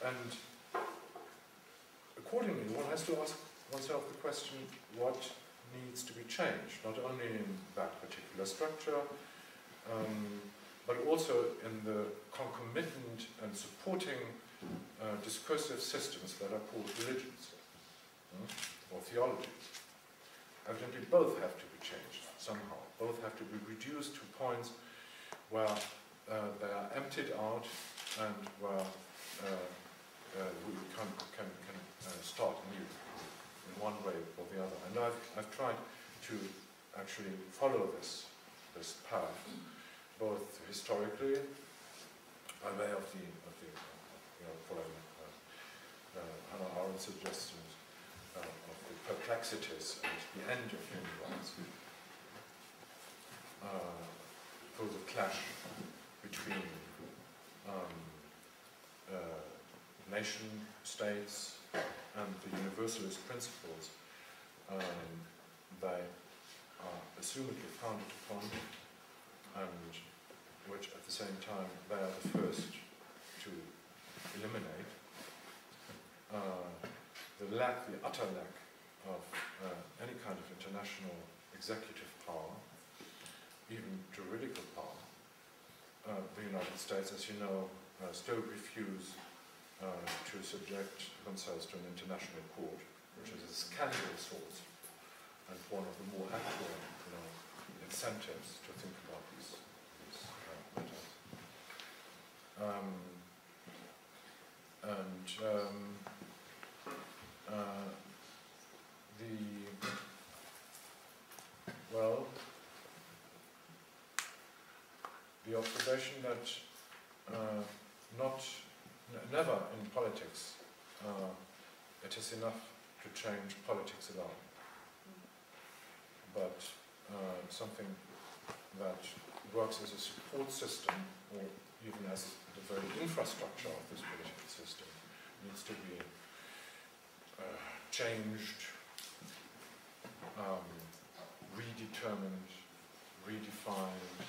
And accordingly, one has to ask oneself the question, what needs to be changed, not only in that particular structure, but also in the concomitant and supporting discursive systems that are called religions or theologies. Evidently, both have to be changed somehow. Both have to be reduced to points where they are emptied out and where we can start anew in one way or the other. And I've tried to actually follow this path, both historically, by way of the following Hannah Arendt's suggestions of the perplexities at the end of human rights, through the clash between nation states and the universalist principles they are assumedly founded upon, and which at the same time they are the first to eliminate. The utter lack of any kind of international executive power, even juridical power. The United States, as you know, still refuse to subject themselves to an international court, which is a scandal of sorts, and one of the more actual incentives to think about these matters. The observation that never in politics it is enough to change politics alone, but something that works as a support system, or even as the very infrastructure of this political system, needs to be changed, redetermined, redefined,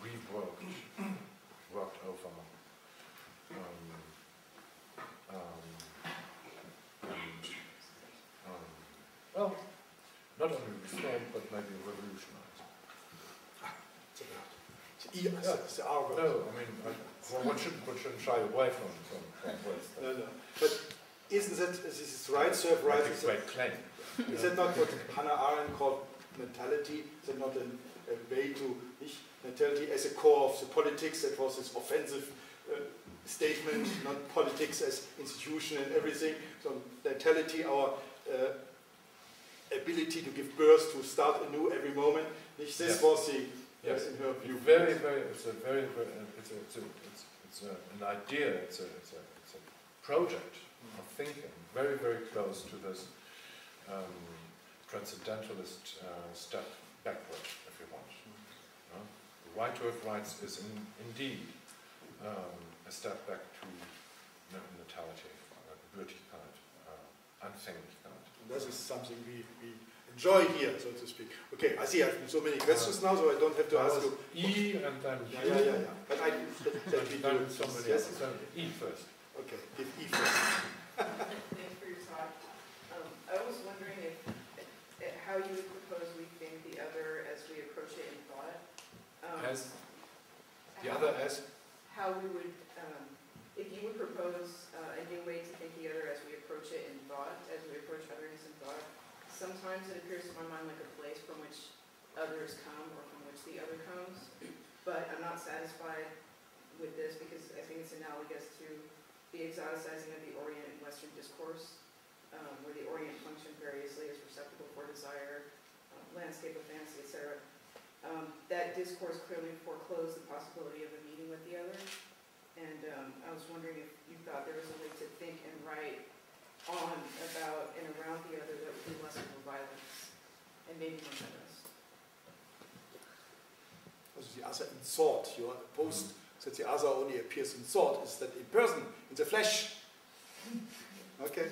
reworked, worked over, well, not only reformed, but maybe revolutionized. It's the R word. No, I mean, one shouldn't shy away from words. No. But isn't that, this is right, serve right? That's a great claim. Is that not what Hannah Arendt called mentality? Is that not a way to mentality as a core of the politics? That was this offensive statement, not politics as institution and everything. So mentality, our ability to give birth, to start anew every moment. This was the in her view. It's an idea. It's a project of thinking, very close to this transcendentalist step backward, if you want. The right to have rights is indeed a step back to natality, Würdigkeit, Anfänglichkeit. This is something we enjoy here, so to speak. Okay, I see I have so many questions now, so I don't have to ask you. E and then yeah. But I let somebody else. So E first. Okay, give E first. Thanks for your talk. I was wondering if how you would propose we think the other as we approach it in thought. As the other as? How we would, if you would propose a new way to think the other as we approach it in thought, as we approach otherness in thought. Sometimes it appears to my mind like a place from which others come or from which the other comes, but I'm not satisfied with this because I think it's analogous to the exoticizing of the Orient and Western discourse, where the Orient functioned variously as receptacle for desire, landscape of fantasy, etc. That discourse clearly foreclosed the possibility of a meeting with the other, and I was wondering if you thought there was a way to think and write on, about, and around the other that would be less of a violence, and maybe more generous. Also the other in thought, you are opposed that the other only appears in thought, is that in person, in the flesh. Okay.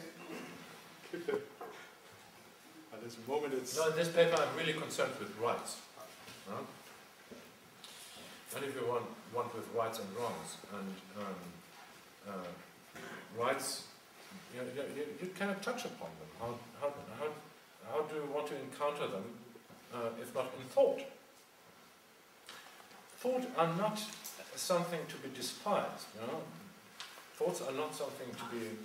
At this moment it's... No, in this paper I'm really concerned with rights. And if you want with rights and wrongs, and rights, you cannot touch upon them. How do you want to encounter them if not in thought? Thoughts are not something to be despised. You know? Thoughts are not something to be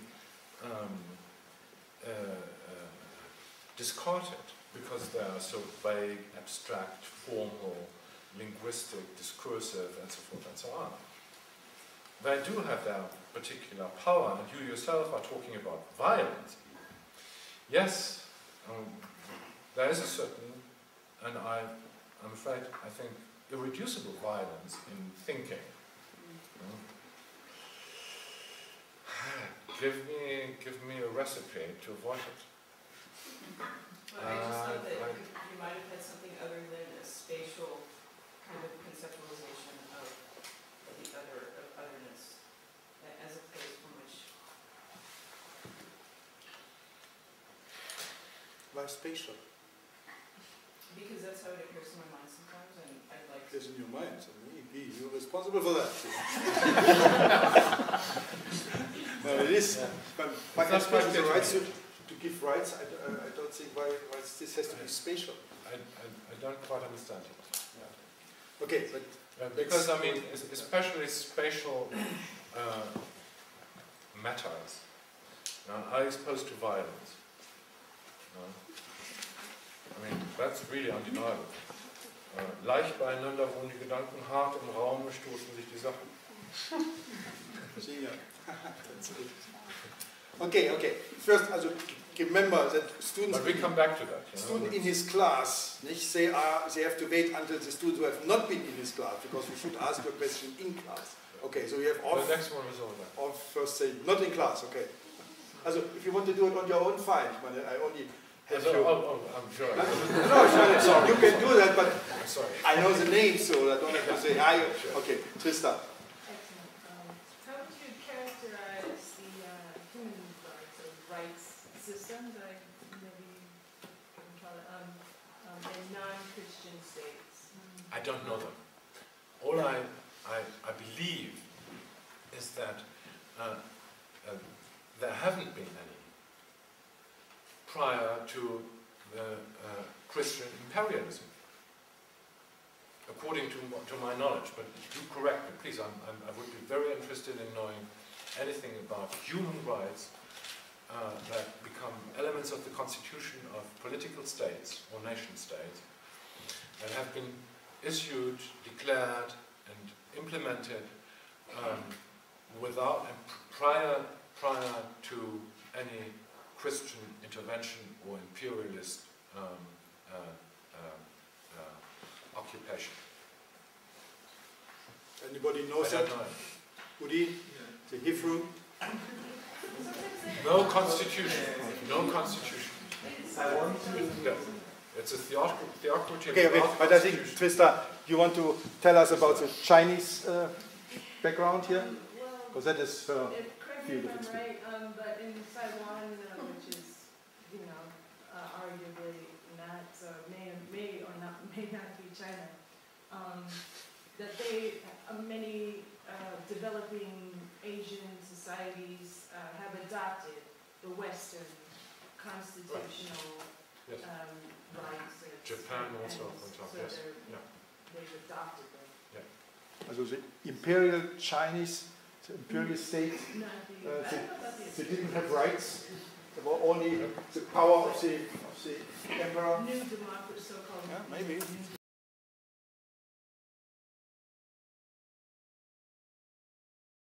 discarded because they are so vague, abstract, formal, linguistic, discursive, and so forth and so on. They do have their particular power, and you yourself are talking about violence. Yes, there is a certain, and I'm afraid, I think, irreducible violence in thinking. Give me a recipe to avoid it. Well, I just thought that you might have had something other than a spatial kind of conceptualization of the otherness as a place from which. Why spatial? Because that's how it occurs in my mind sometimes, and I'd like to. It's in your mind, so you're responsible for that. No, it is. But my aspect is the rights to give rights. I don't think why this has to be spatial. I don't quite understand it. Yeah. Okay, but because I mean, especially spatial matters are exposed to violence. I mean, that's really undeniable. Leicht beieinander wohnen die Gedanken, hart im Raum stoßen sich die Sachen. Okay. First, also remember that students. But we come back to that. Student in his class, they have to wait until the students who have not been in his class, because we should ask a question in class. Okay, so you have all. The next one is over. Or first say not in class. Okay. Also, if you want to do it on your own, fine. I only. I'm sure. No, sorry. You can do that, but I'm sorry. I know the name, so I don't have to say hi. Okay, Trista. Excellent. How would you characterize the human rights system that maybe can call it in non-Christian states? I don't know them. All I believe is that there haven't been any prior to the Christian imperialism, according to my knowledge. But do correct me, please. I would be very interested in knowing anything about human rights that become elements of the constitution of political states or nation states that have been issued, declared, and implemented without prior to any Christian intervention or imperialist occupation. Anybody knows that? Udi? The Hebrew? No constitution. No constitution. I want to. No. It's a theocracy. Okay, but I think, Trista, you want to tell us about the Chinese background here? Because that is her field of experience. But in Taiwan, which is, arguably not, may not be China, that many developing Asian societies have adopted the Western constitutional rights. Japan also on top, yes. They've adopted them. Also the imperial Chinese, the imperial state, they didn't have rights. They were only the power of the emperor. New democracy, so-called. Yeah, maybe.